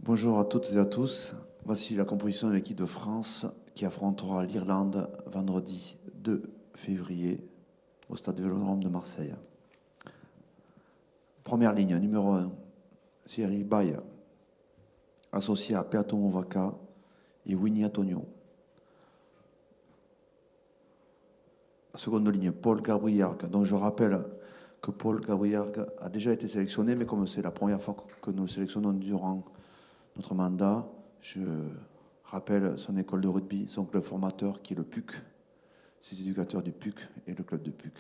Bonjour à toutes et à tous. Voici la composition de l'équipe de France qui affrontera l'Irlande vendredi 2 février au stade Vélodrome de Marseille. Première ligne, numéro 1, Cyril Baye, associé à Peato Movaca et Winnie Antonio. Seconde ligne, Paul Gabriargue. Donc je rappelle que Paul Gabriargue a déjà été sélectionné, mais comme c'est la première fois que nous le sélectionnons durant notre mandat, je rappelle son école de rugby, son club formateur qui est le PUC, ses éducateurs du PUC et le club de PUC.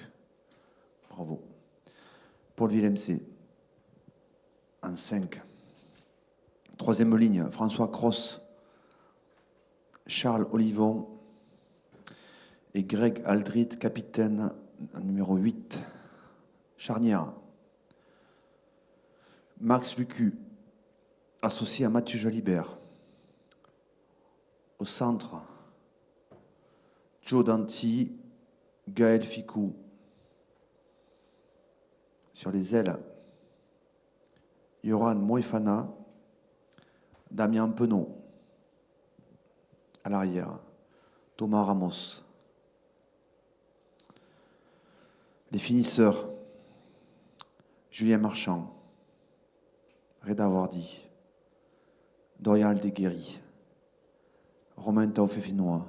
Bravo. Paul Villemc, en 5. Troisième ligne, François Cross, Charles Olivon et Greg Aldrit, capitaine numéro 8. Charnière, Max Lucu, associé à Mathieu Jalibert. Au centre, Joe Danti, Gaël Ficou. Sur les ailes, Yoran Moefana, Damien Penaud. À l'arrière, Thomas Ramos. Les finisseurs, Julien Marchand, Reda Wardi, Dorian Aldeguerri, Romain Taofefinois,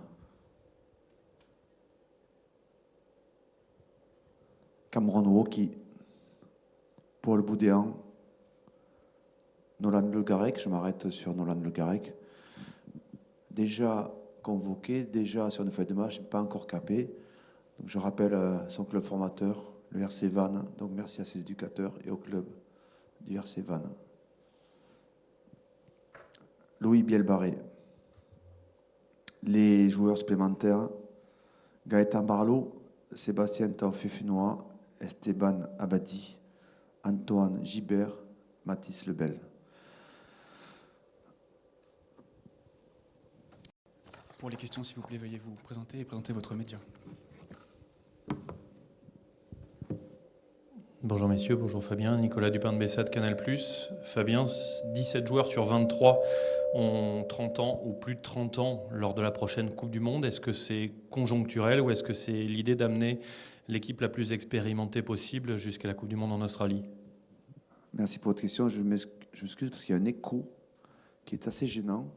Cameron Woki, Paul Boudéan, Nolan Le Garec, je m'arrête sur Nolan Le Garec, déjà convoqué, déjà sur une feuille de match, pas encore capé. Donc je rappelle son club formateur, le RC Vannes, donc merci à ses éducateurs et au club du RC Vannes. Louis Bielbarré. Les joueurs supplémentaires, Gaëtan Barlow, Sébastien Taofefinois, Esteban Abadi, Antoine Gibert, Mathis Lebel. Pour les questions, s'il vous plaît, veuillez vous présenter et présenter votre média. Bonjour messieurs, bonjour Fabien, Nicolas Dupin de Bessade, Canal+. Fabien, 17 joueurs sur 23 ont 30 ans ou plus de 30 ans lors de la prochaine Coupe du Monde. Est-ce que c'est conjoncturel ou est-ce que c'est l'idée d'amener l'équipe la plus expérimentée possible jusqu'à la Coupe du Monde en Australie? Merci pour votre question. Je m'excuse parce qu'il y a un écho qui est assez gênant.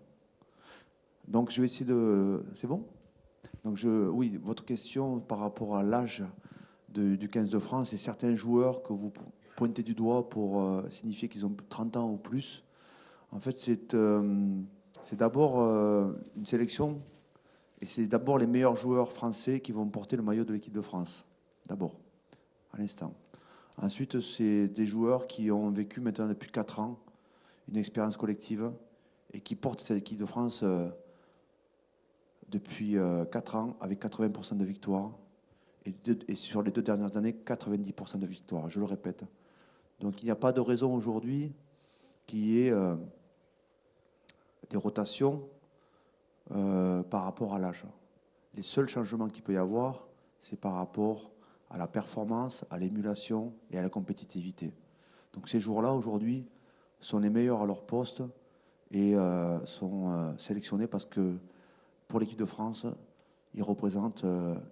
Donc je vais essayer de... C'est bon? Donc oui, votre question par rapport à l'âge du 15 de France et certains joueurs que vous pointez du doigt pour signifier qu'ils ont 30 ans ou plus. En fait, c'est d'abord une sélection et c'est d'abord les meilleurs joueurs français qui vont porter le maillot de l'équipe de France. D'abord, à l'instant. Ensuite, c'est des joueurs qui ont vécu maintenant depuis 4 ans une expérience collective et qui portent cette équipe de France depuis 4 ans avec 80% de victoires et sur les 2 dernières années, 90% de victoires, je le répète. Donc il n'y a pas de raison aujourd'hui qu'il y ait des rotations par rapport à l'âge. Les seuls changements qu'il peut y avoir, c'est par rapport à la performance, à l'émulation et à la compétitivité. Donc ces joueurs-là, aujourd'hui, sont les meilleurs à leur poste et sont sélectionnés parce que pour l'équipe de France, ils représentent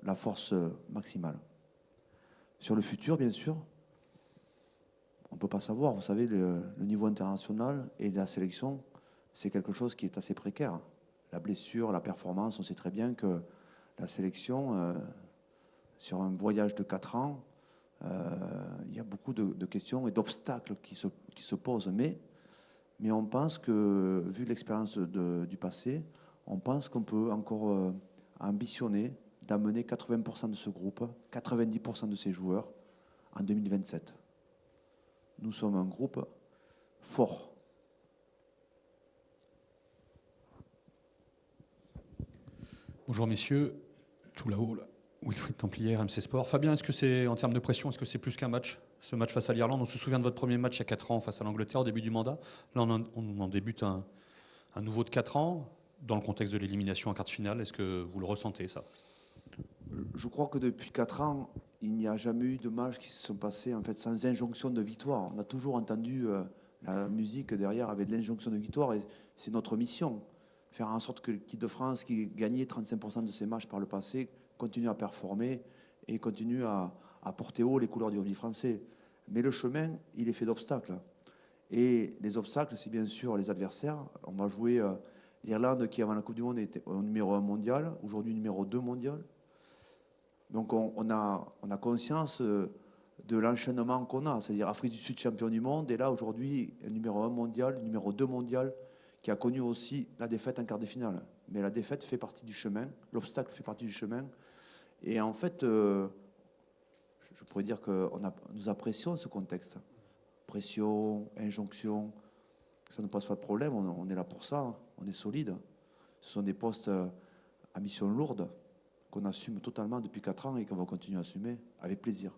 la force maximale. Sur le futur, bien sûr, on ne peut pas savoir. Vous savez, le niveau international et la sélection, c'est quelque chose qui est assez précaire. La blessure, la performance, on sait très bien que la sélection, sur un voyage de 4 ans, il y a beaucoup de questions et d'obstacles qui se posent. Mais on pense que, vu l'expérience du passé, on pense qu'on peut encore ambitionner d'amener 80% de ce groupe, 90% de ces joueurs en 2027. Nous sommes un groupe fort. Bonjour messieurs, tout là-haut, là. Wilfried Templier, MC Sport. Fabien, est-ce que c'est, en termes de pression, est-ce que c'est plus qu'un match? Ce match face à l'Irlande, on se souvient de votre premier match il y a 4 ans face à l'Angleterre au début du mandat. Là, on en débute un nouveau de 4 ans, dans le contexte de l'élimination en quart de finale. Est-ce que vous le ressentez, ça? Je crois que depuis 4 ans, il n'y a jamais eu de matchs qui se sont passés en fait, sans injonction de victoire. On a toujours entendu La musique derrière avait de l'injonction de victoire et c'est notre mission. Faire en sorte que l'équipe de France, qui gagnait 35% de ses matchs par le passé, continue à performer et continue à porter haut les couleurs du rugby français. Mais le chemin, il est fait d'obstacles. Et les obstacles, c'est bien sûr les adversaires. On va jouer l'Irlande qui, avant la Coupe du Monde, était au numéro 1 mondial, aujourd'hui numéro 2 mondial. Donc on a conscience de l'enchaînement qu'on a, c'est-à-dire Afrique du Sud champion du monde, et là aujourd'hui numéro 1 mondial, numéro 2 mondial, qui a connu aussi la défaite en quart de finale. Mais la défaite fait partie du chemin, l'obstacle fait partie du chemin. Et en fait, je pourrais dire que nous apprécions ce contexte. Pression, injonction, ça ne pose pas de problème, on est là pour ça, on est solide. Ce sont des postes à mission lourde qu'on assume totalement depuis 4 ans et qu'on va continuer à assumer avec plaisir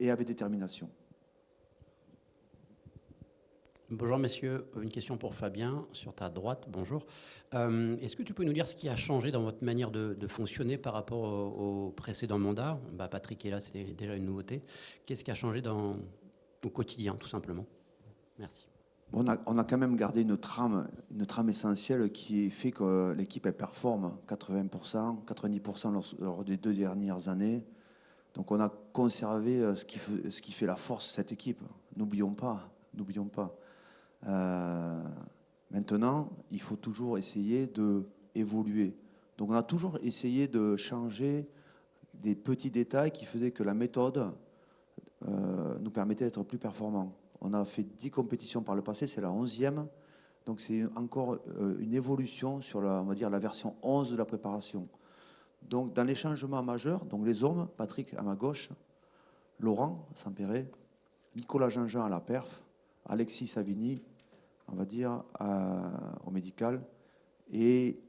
et avec détermination. Bonjour messieurs, une question pour Fabien, sur ta droite, bonjour. Est-ce que tu peux nous dire ce qui a changé dans votre manière de fonctionner par rapport au précédent mandat? Patrick est là, c'était déjà une nouveauté. Qu'est-ce qui a changé au quotidien, tout simplement? Merci. On a quand même gardé une trame essentielle qui fait que l'équipe elle performe 80%, 90% lors des 2 dernières années. Donc on a conservé ce qui fait la force de cette équipe. N'oublions pas. Maintenant, il faut toujours essayer d'évoluer. Donc on a toujours essayé de changer des petits détails qui faisaient que la méthode nous permettait d'être plus performants. On a fait 10 compétitions par le passé, c'est la 11e. Donc c'est encore une évolution sur on va dire, la version 11 de la préparation. Donc dans les changements majeurs, donc les hommes, Patrick à ma gauche, Laurent Sampéré, Nicolas Jean-Jean à la perf, Alexis Savigny, on va dire, au médical, et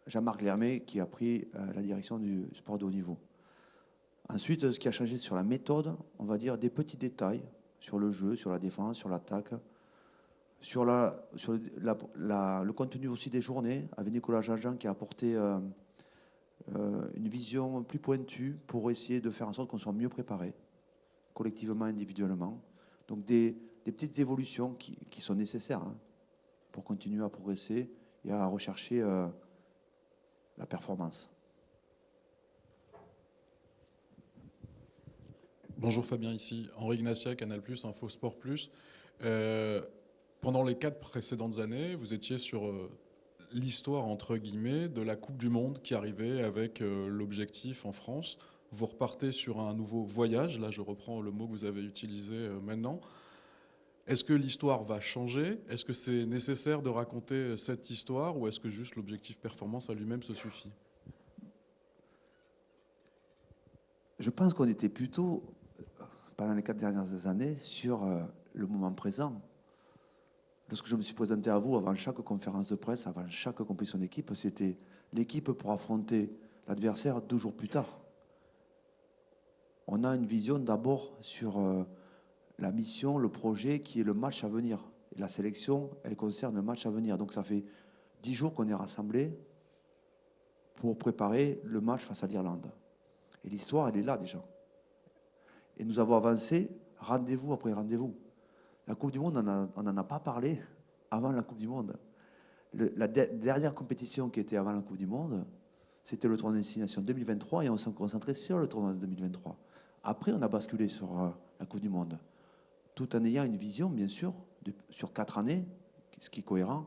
Jean-Marc Lermé qui a pris la direction du sport de haut niveau. Ensuite, ce qui a changé sur la méthode, on va dire des petits détails sur le jeu, sur la défense, sur l'attaque, sur le contenu aussi des journées, avec Nicolas Jean-Jean qui a apporté une vision plus pointue pour essayer de faire en sorte qu'on soit mieux préparé, collectivement, individuellement. Donc des petites évolutions qui sont nécessaires pour continuer à progresser et à rechercher la performance. Bonjour Fabien, ici Henri Ignatia, Canal+, Info Sport+. Pendant les 4 précédentes années, vous étiez sur l'histoire, entre guillemets, de la Coupe du Monde qui arrivait avec l'objectif en France. Vous repartez sur un nouveau voyage, là je reprends le mot que vous avez utilisé maintenant. Est-ce que l'histoire va changer? Est-ce que c'est nécessaire de raconter cette histoire ou est-ce que juste l'objectif performance à lui-même se suffit? Je pense qu'on était plutôt, pendant les 4 dernières années, sur le moment présent. Lorsque je me suis présenté à vous avant chaque conférence de presse, avant chaque compétition d'équipe, c'était l'équipe pour affronter l'adversaire 2 jours plus tard. On a une vision d'abord sur la mission, le projet qui est le match à venir. Et la sélection, elle concerne le match à venir. Donc ça fait 10 jours qu'on est rassemblés pour préparer le match face à l'Irlande. Et l'histoire, elle est là déjà. Et nous avons avancé rendez-vous après rendez-vous. La Coupe du Monde, on n'en a pas parlé avant la Coupe du Monde. La dernière compétition qui était avant la Coupe du Monde, c'était le tournoi de destination 2023 et on s'est concentré sur le tournoi de 2023. Après, on a basculé sur la Coupe du Monde, tout en ayant une vision, bien sûr, sur 4 années, ce qui est cohérent,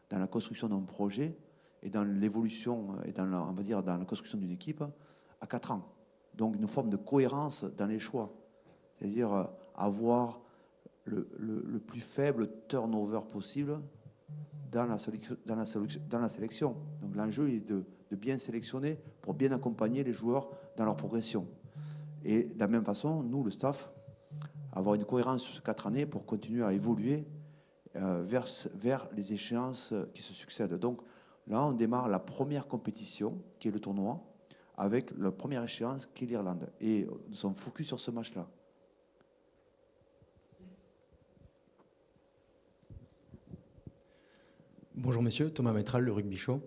dans la construction d'un projet et dans l'évolution et on va dire, dans la construction d'une équipe à 4 ans. Donc une forme de cohérence dans les choix, c'est-à-dire avoir le plus faible turnover possible dans la sélection. Donc l'enjeu est de bien sélectionner pour bien accompagner les joueurs dans leur progression. Et de la même façon, nous, le staff, avoir une cohérence sur ces 4 années pour continuer à évoluer vers les échéances qui se succèdent. Donc là, on démarre la première compétition, qui est le tournoi, avec la première échéance qui est l'Irlande. Et nous sommes focus sur ce match-là. Bonjour messieurs, Thomas Métral, le Rugby Show.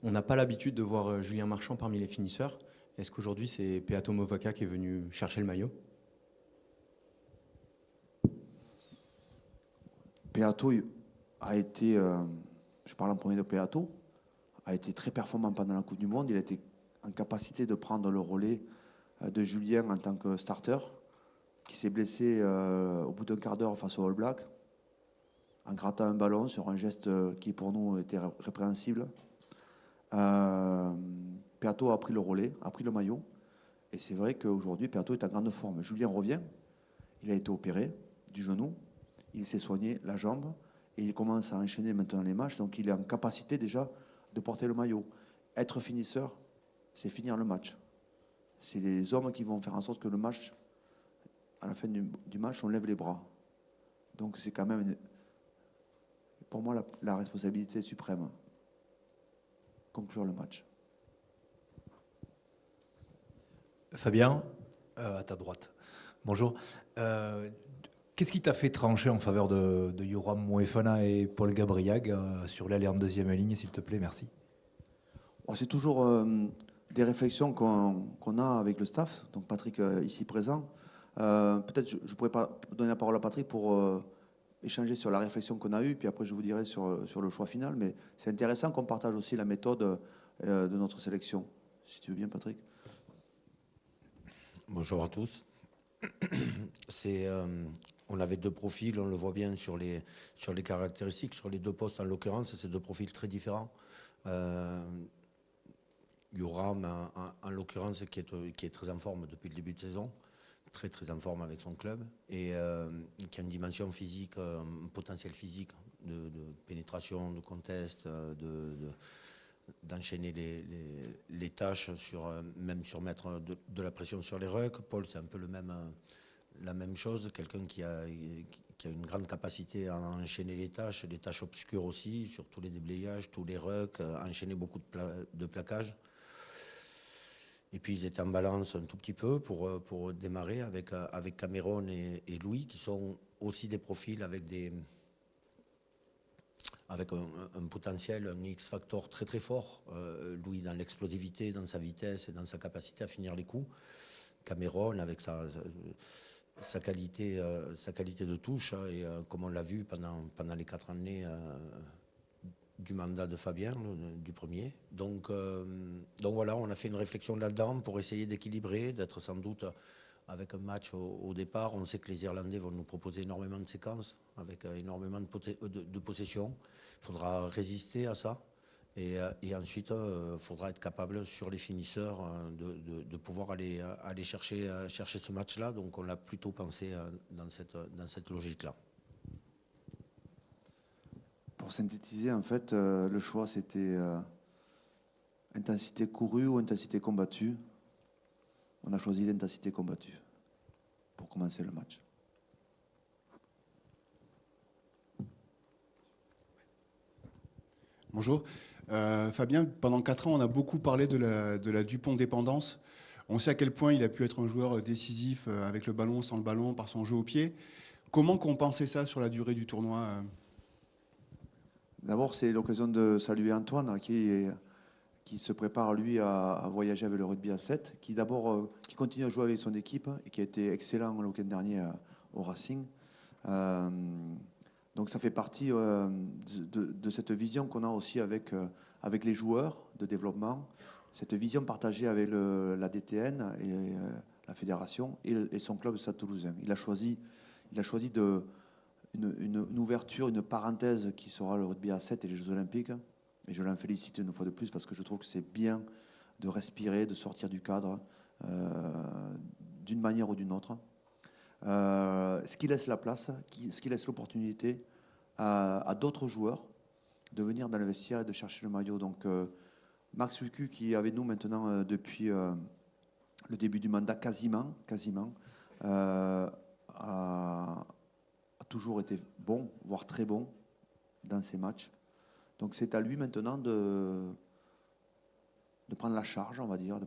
On n'a pas l'habitude de voir Julien Marchand parmi les finisseurs. Est-ce qu'aujourd'hui c'est Peato Movaca qui est venu chercher le maillot? Peato a été, je parle en premier de Peato, a été très performant pendant la Coupe du Monde. Il a été en capacité de prendre le relais de Julien en tant que starter, qui s'est blessé au bout d'un quart d'heure face au All Black, en grattant un ballon sur un geste qui pour nous était répréhensible. Peato a pris le relais, a pris le maillot. Et c'est vrai qu'aujourd'hui, Peato est en grande forme. Julien revient. Il a été opéré du genou. Il s'est soigné la jambe. Et il commence à enchaîner maintenant les matchs. Donc il est en capacité déjà de porter le maillot. Être finisseur, c'est finir le match. C'est les hommes qui vont faire en sorte que le match, à la fin du match, on lève les bras. Donc c'est quand même, pour moi, la responsabilité suprême. Conclure le match. Fabien, à ta droite. Bonjour. Qu'est-ce qui t'a fait trancher en faveur de Yoram Moefana et Paul Gabriag sur l'aile en deuxième ligne, s'il te plaît? Merci. C'est toujours des réflexions qu'on a avec le staff, donc Patrick ici présent. Peut-être je pourrais pas donner la parole à Patrick pour échanger sur la réflexion qu'on a eue, puis après je vous dirai sur le choix final, mais c'est intéressant qu'on partage aussi la méthode de notre sélection. Si tu veux bien, Patrick. Bonjour à tous. On avait deux profils, on le voit bien sur les caractéristiques, sur les deux postes en l'occurrence, c'est deux profils très différents. Yoram, en l'occurrence, qui est très en forme depuis le début de saison, très très en forme avec son club, et qui a une dimension physique, un potentiel physique de pénétration, de contest, d'enchaîner les tâches, même sur mettre de la pression sur les rucks. Paul, c'est un peu la même chose, quelqu'un qui a une grande capacité à enchaîner les tâches obscures aussi, sur tous les déblayages, tous les rucks, enchaîner beaucoup de plaquages. Et puis ils étaient en balance un tout petit peu pour démarrer avec Cameron et Louis, qui sont aussi des profils avec un potentiel, un X-factor très très fort. Louis dans l'explosivité, dans sa vitesse et dans sa capacité à finir les coups. Cameron avec sa qualité de touche, et comme on l'a vu pendant les 4 années du mandat de Fabien, du premier. Donc voilà, on a fait une réflexion là-dedans pour essayer d'équilibrer, d'être sans doute avec un match au départ. On sait que les Irlandais vont nous proposer énormément de séquences, avec énormément de possession. Il faudra résister à ça. Et ensuite, il faudra être capable sur les finisseurs de pouvoir aller chercher ce match-là. Donc on l'a plutôt pensé dans cette logique-là. Pour synthétiser, en fait, le choix, c'était intensité courue ou intensité combattue. On a choisi l'intensité combattue pour commencer le match. Bonjour. Fabien, pendant 4 ans, on a beaucoup parlé de la Dupont-dépendance. On sait à quel point il a pu être un joueur décisif avec le ballon, sans le ballon, par son jeu au pied. Comment compenser ça sur la durée du tournoi? D'abord, c'est l'occasion de saluer Antoine qui se prépare, lui, à voyager avec le rugby à 7, qui continue à jouer avec son équipe et qui a été excellent le week-end dernier au Racing. Donc ça fait partie de cette vision qu'on a aussi avec les joueurs de développement, cette vision partagée avec la DTN et la fédération et son club Stade Toulousain. Il a choisi une ouverture, une parenthèse qui sera le rugby à 7 et les Jeux Olympiques. Et je l'en félicite une fois de plus parce que je trouve que c'est bien de respirer, de sortir du cadre d'une manière ou d'une autre. Ce qui laisse la place, ce qui laisse l'opportunité à d'autres joueurs de venir dans le vestiaire et de chercher le maillot. Donc Max Lucu, qui est avec nous maintenant depuis le début du mandat, quasiment a toujours été bon, voire très bon dans ces matchs. Donc c'est à lui maintenant de prendre la charge, on va dire,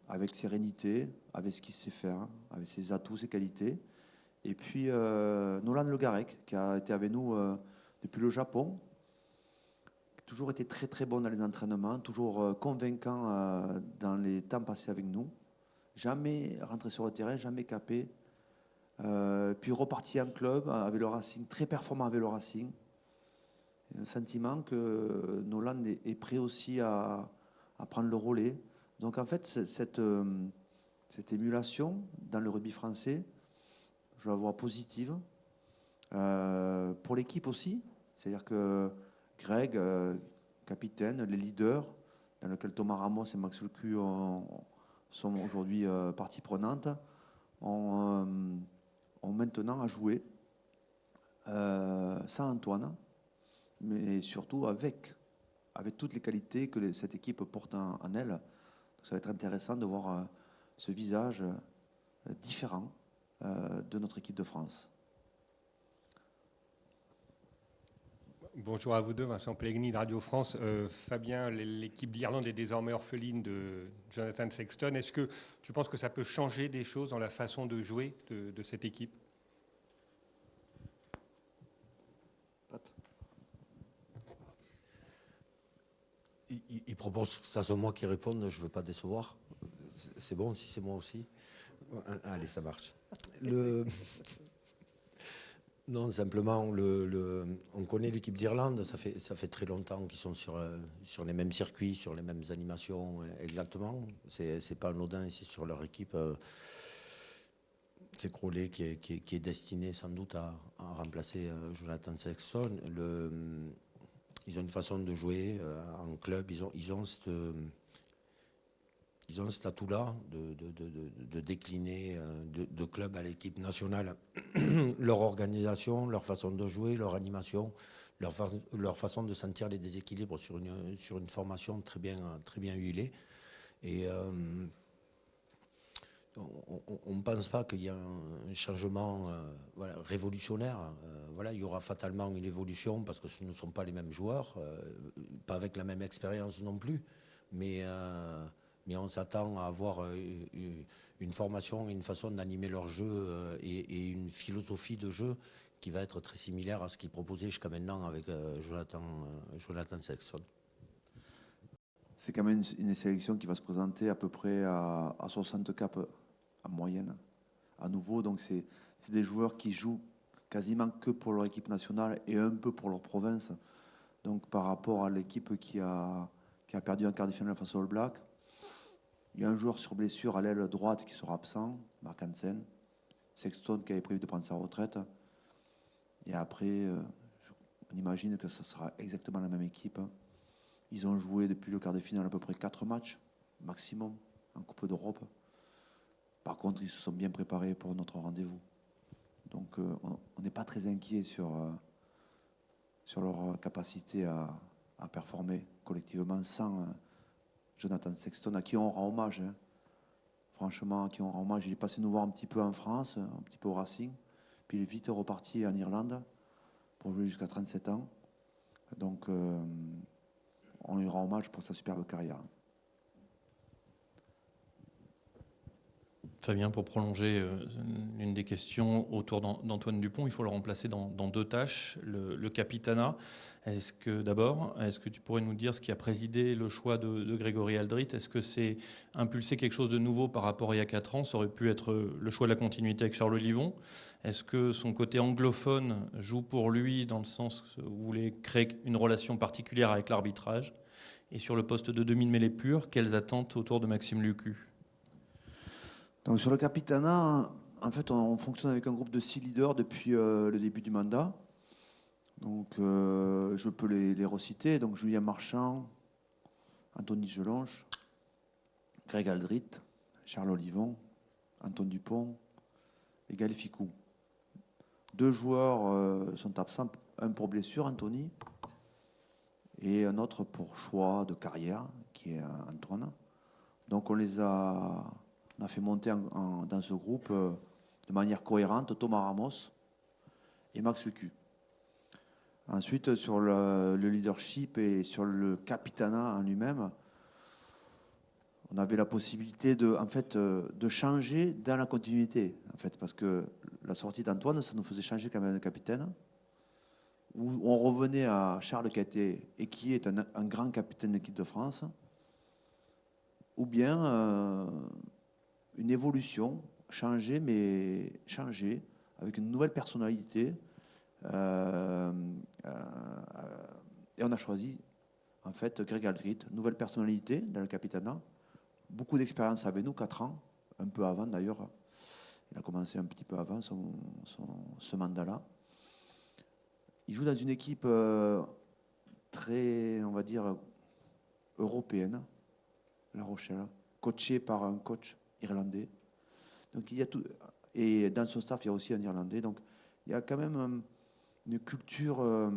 avec sérénité, avec ce qu'il sait faire, avec ses atouts, ses qualités. Et puis Nolan Le Garec, qui a été avec nous depuis le Japon, qui a toujours été très très bon dans les entraînements, toujours convaincant dans les temps passés avec nous, jamais rentré sur le terrain, jamais capé, Puis reparti en club avec le Racing, très performant avec le Racing. Et un sentiment que Nolan est prêt aussi à prendre le relais. Donc en fait, cette émulation dans le rugby français, je la vois positive. Pour l'équipe aussi, c'est-à-dire que Greg, capitaine, les leaders, dans lequel Thomas Ramos et Max Lucu sont aujourd'hui partie prenante, ont maintenant à jouer sans Antoine, mais surtout avec toutes les qualités que cette équipe porte en elle. Donc ça va être intéressant de voir ce visage différent de notre équipe de France. Bonjour à vous deux, Vincent Pellegrini de Radio France. Fabien, l'équipe d'Irlande est désormais orpheline de Jonathan Sexton. Est-ce que tu penses que ça peut changer des choses dans la façon de jouer de cette équipe? Il propose que ça soit moi qui réponde, je ne veux pas décevoir. C'est bon si c'est moi aussi? Allez, ça marche. Non, simplement, on connaît l'équipe d'Irlande, ça fait très longtemps qu'ils sont sur les mêmes circuits, sur les mêmes animations, exactement. C'est pas anodin ici sur leur équipe. C'est Crowley qui est destiné sans doute à remplacer Jonathan Sexton. Ils ont une façon de jouer en club, ils ont cet atout-là de décliner de club à l'équipe nationale leur organisation, leur façon de jouer, leur animation, leur façon de sentir les déséquilibres sur une formation très bien huilée. Et on ne pense pas qu'il y a un changement révolutionnaire. Il y aura fatalement une évolution parce que ce ne sont pas les mêmes joueurs, pas avec la même expérience non plus, mais on s'attend à avoir une formation, une façon d'animer leur jeu et une philosophie de jeu qui va être très similaire à ce qu'ils proposaient jusqu'à maintenant avec Jonathan Sexton. C'est quand même une sélection qui va se présenter à peu près à 60 caps en moyenne, à nouveau. Donc c'est des joueurs qui jouent quasiment que pour leur équipe nationale et un peu pour leur province. Donc par rapport à l'équipe qui a perdu en quart de finale face aux All Blacks, il y a un joueur sur blessure à l'aile droite qui sera absent, Mark Hansen, Sexton qui avait prévu de prendre sa retraite. Et après, on imagine que ça sera exactement la même équipe. Ils ont joué depuis le quart de finale à peu près 4 matchs maximum en Coupe d'Europe. Par contre, ils se sont bien préparés pour notre rendez-vous. Donc on n'est pas très inquiet sur leur capacité à performer collectivement sans Jonathan Sexton, à qui on rend hommage. Franchement, à qui on rend hommage. Il est passé nous voir un petit peu en France, un petit peu au Racing. Puis il est vite reparti en Irlande pour jouer jusqu'à 37 ans. Donc on lui rend hommage pour sa superbe carrière. Fabien, pour prolonger une des questions autour d'Antoine Dupont, il faut le remplacer dans 2 tâches. Le capitanat, est-ce que tu pourrais nous dire ce qui a présidé le choix de Grégory Aldrit? Est-ce que c'est impulser quelque chose de nouveau par rapport à il y a 4 ans? Ça aurait pu être le choix de la continuité avec Charles Olivon. Est-ce que son côté anglophone joue pour lui dans le sens où vous voulez créer une relation particulière avec l'arbitrage? Et sur le poste de demi-mêlée pur, quelles attentes autour de Maxime Lucu? Donc sur le capitanat, en fait, on fonctionne avec un groupe de 6 leaders depuis le début du mandat. Donc je peux les reciter. Donc Julien Marchand, Anthony Gelonge, Greg Aldrit, Charles Olivon, Antoine Dupont et Gaël Ficou. 2 joueurs sont absents, un pour blessure, Anthony, et un autre pour choix de carrière, qui est Antoine. Donc on a fait monter dans ce groupe de manière cohérente Thomas Ramos et Max Lucu. Ensuite, sur le leadership et sur le capitanat en lui-même, on avait la possibilité de changer dans la continuité, en fait, parce que la sortie d'Antoine, ça nous faisait changer quand même de capitaine, où on revenait à Charles qui est un grand capitaine de l'équipe de France, ou bien une évolution changer, mais changer avec une nouvelle personnalité. Et on a choisi, en fait, Greg Aldrit, nouvelle personnalité dans le capitanat, beaucoup d'expérience avec nous, 4 ans, un peu avant d'ailleurs. Il a commencé un petit peu avant ce mandat-là. Il joue dans une équipe très, on va dire, européenne, La Rochelle, coachée par un coach irlandais. Donc il y a tout, et dans son staff, il y a aussi un Irlandais. Donc il y a quand même une culture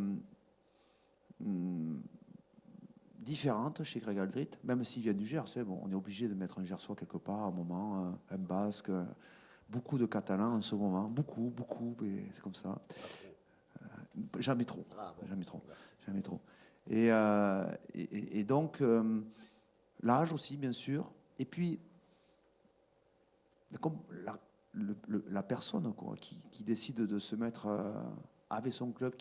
différente chez Greg Aldrit, même s'il vient du Gers. Bon, on est obligé de mettre un Gersois quelque part à un moment, un Basque, beaucoup de Catalans en ce moment, beaucoup, mais c'est comme ça. Jamais trop, jamais trop. Et donc, l'âge aussi, bien sûr. Et puis, comme la personne qui décide de se mettre avec son club,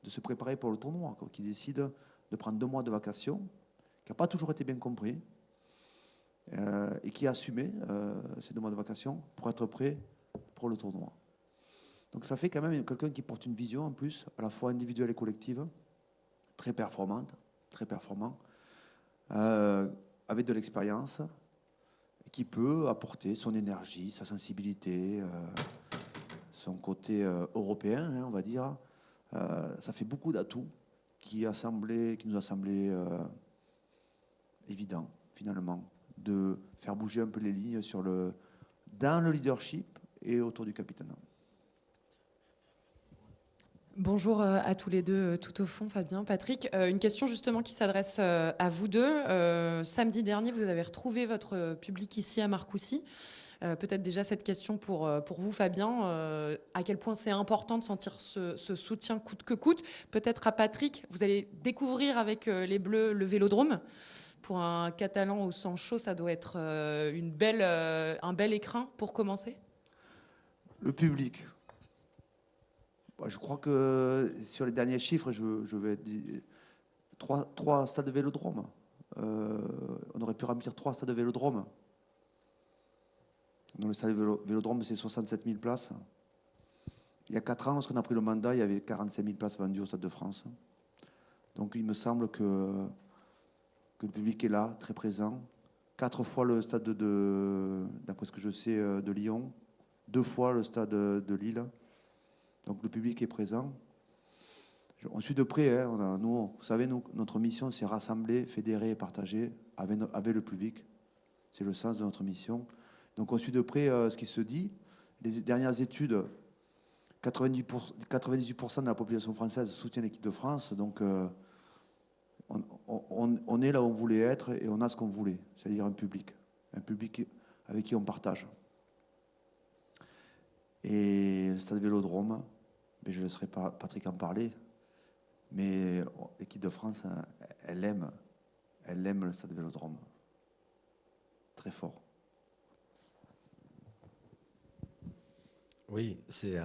de se préparer pour le tournoi, qui décide de prendre 2 mois de vacances, qui n'a pas toujours été bien compris, et qui a assumé ces 2 mois de vacances pour être prêt pour le tournoi. Donc ça fait quand même quelqu'un qui porte une vision en plus, à la fois individuelle et collective, très performante, très performant, avec de l'expérience, qui peut apporter son énergie, sa sensibilité, son côté européen, on va dire. Ça fait beaucoup d'atouts qui nous a semblé évident, finalement, de faire bouger un peu les lignes dans le leadership et autour du capitanat. Bonjour à tous les deux, tout au fond, Fabien, Patrick. Une question justement qui s'adresse à vous deux. Samedi dernier, vous avez retrouvé votre public ici à Marcoussis. Peut-être déjà cette question pour vous, Fabien. À quel point c'est important de sentir ce soutien coûte que coûte. Peut-être à Patrick, vous allez découvrir avec les Bleus le Vélodrome. Pour un Catalan au sang chaud, ça doit être un bel écrin pour commencer. Le public. Je crois que sur les derniers chiffres, je vais dire 3 stades de Vélodrome. On aurait pu remplir 3 stades de Vélodrome. Dans le stade de Vélodrome, c'est 67 000 places. Il y a 4 ans, lorsqu'on a pris le mandat, il y avait 45 000 places vendues au Stade de France. Donc il me semble que le public est là, très présent. 4 fois le stade d'après ce que je sais, de Lyon. 2 fois le stade de Lille. Donc le public est présent. On suit de près. Vous savez, notre mission, c'est rassembler, fédérer et partager avec le public. C'est le sens de notre mission. Donc on suit de près ce qui se dit. Les dernières études, 98% de la population française soutient l'équipe de France. Donc on est là où on voulait être et on a ce qu'on voulait, c'est-à-dire un public avec qui on partage. Et le stade Vélodrome, mais je ne laisserai pas Patrick en parler, mais l'équipe de France, elle aime le stade Vélodrome. Très fort. Oui, c'est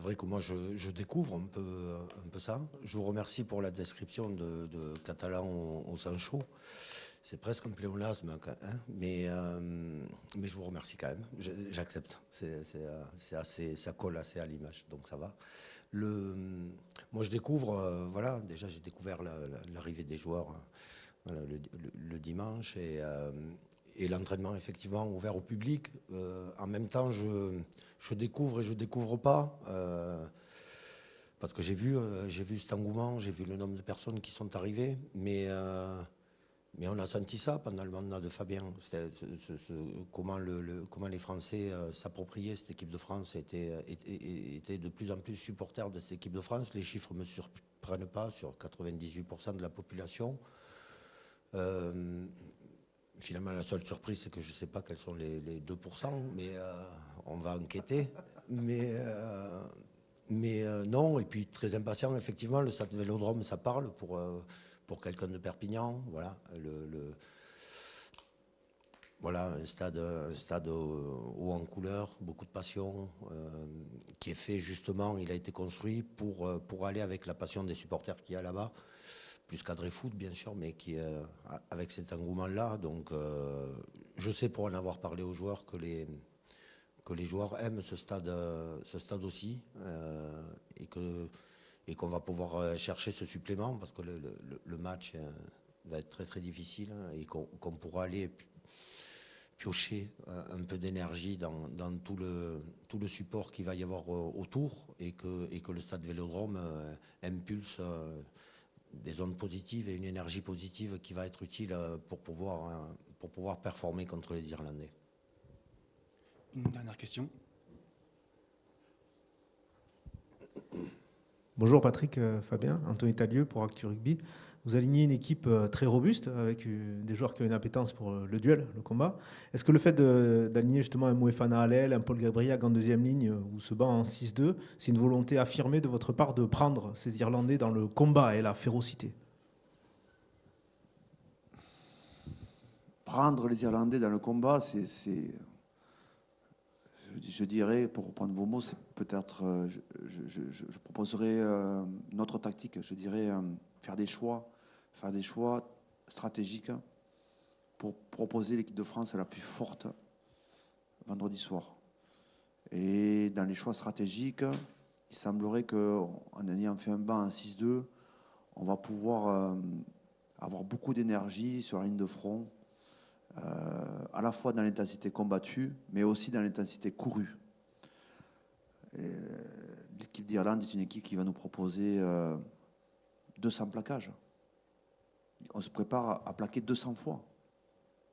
vrai que moi je découvre un peu ça. Je vous remercie pour la description de Catalan au sang chaud. C'est presque un pléonasme, hein, mais je vous remercie quand même. J'accepte. Ça colle assez à l'image, donc ça va. Moi je découvre, déjà j'ai découvert l'arrivée des joueurs le dimanche et l'entraînement effectivement ouvert au public. En même temps, je découvre et je découvre pas, parce que j'ai vu cet engouement, j'ai vu le nombre de personnes qui sont arrivées, mais on a senti ça pendant le mandat de Fabien. Comment les Français s'appropriaient cette équipe de France, étaient de plus en plus supporters de cette équipe de France. Les chiffres ne me surprennent pas, sur 98% de la population. Finalement, la seule surprise, c'est que je ne sais pas quels sont les 2%, mais on va enquêter. Mais non, et puis très impatient, effectivement, le stade Vélodrome, ça parle pour quelqu'un de Perpignan. Voilà, un stade haut en couleur, beaucoup de passion, qui est fait justement, il a été construit pour aller avec la passion des supporters qu'il y a là-bas. Plus cadré foot, bien sûr, mais qui avec cet engouement-là. Donc, je sais, pour en avoir parlé aux joueurs, que que les joueurs aiment ce stade aussi, et qu'on va pouvoir chercher ce supplément, parce que le match va être très très difficile, et qu'on pourra aller piocher un peu d'énergie dans tout le support qu'il va y avoir autour, et que le stade Vélodrome impulse des ondes positives et une énergie positive qui va être utile pour pouvoir performer contre les Irlandais. Une dernière question. Bonjour Patrick, Fabien, Anthony Talieu pour Actu Rugby. Vous alignez une équipe très robuste avec des joueurs qui ont une appétence pour le duel, le combat. Est-ce que le fait d'aligner justement un Moefana à l'aile, un Paul Gabriel en deuxième ligne ou ce banc en 6-2, c'est une volonté affirmée de votre part de prendre ces Irlandais dans le combat et la férocité? Prendre les Irlandais dans le combat, je dirais, pour reprendre vos mots, c'est peut-être, je proposerais une autre tactique. Je dirais faire des choix stratégiques pour proposer l'équipe de France la plus forte vendredi soir. Et dans les choix stratégiques, il semblerait qu'en ayant fait un banc en 6-2, on va pouvoir avoir beaucoup d'énergie sur la ligne de front, à la fois dans l'intensité combattue, mais aussi dans l'intensité courue. L'équipe d'Irlande est une équipe qui va nous proposer 200 plaquages. On se prépare à plaquer 200 fois.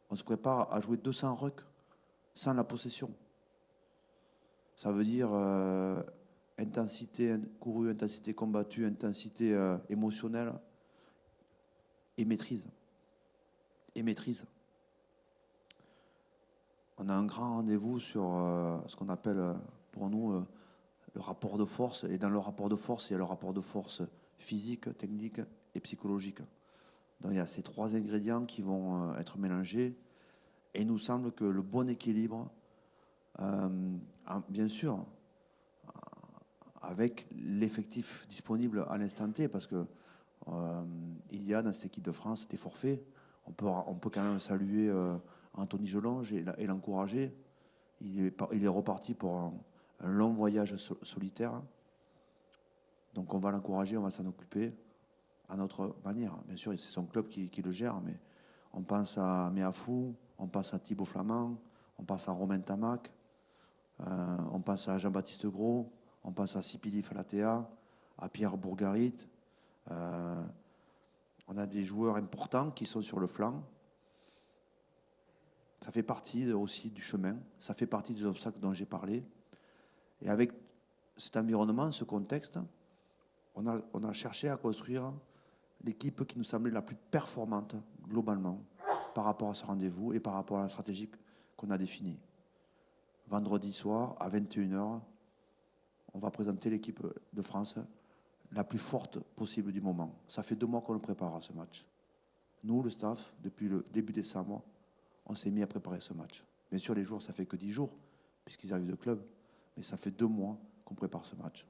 On se prépare à jouer 200 rucks sans la possession. Ça veut dire intensité courue, intensité combattue, intensité émotionnelle et maîtrise. On a un grand rendez-vous sur ce qu'on appelle pour nous le rapport de force. Et dans le rapport de force, il y a le rapport de force physique, technique et psychologique. Donc il y a ces trois ingrédients qui vont être mélangés. Et il nous semble que le bon équilibre, bien sûr, avec l'effectif disponible à l'instant T, parce que il y a dans cette équipe de France des forfaits. On peut quand même saluer Anthony Gelonge et l'encourager. Il est reparti pour un long voyage solitaire. Donc on va l'encourager, on va s'en occuper à notre manière. Bien sûr, c'est son club qui le gère, mais on pense à Meafou, on pense à Thibaut Flamand, on pense à Romain Tamac, on pense à Jean-Baptiste Gros, on pense à Sipili Falatea, à Pierre Bourgarit. On a des joueurs importants qui sont sur le flanc. Ça fait partie aussi du chemin, ça fait partie des obstacles dont j'ai parlé. Et avec cet environnement, ce contexte, on a cherché à construire l'équipe qui nous semblait la plus performante globalement par rapport à ce rendez-vous et par rapport à la stratégie qu'on a définie. Vendredi soir, à 21h, on va présenter l'équipe de France la plus forte possible du moment. Ça fait 2 mois qu'on le prépare à ce match. Nous, le staff, depuis le début décembre, on s'est mis à préparer ce match. Bien sûr, les jours, ça fait que 10 jours, puisqu'ils arrivent de club, mais ça fait 2 mois qu'on prépare ce match.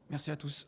Merci à tous.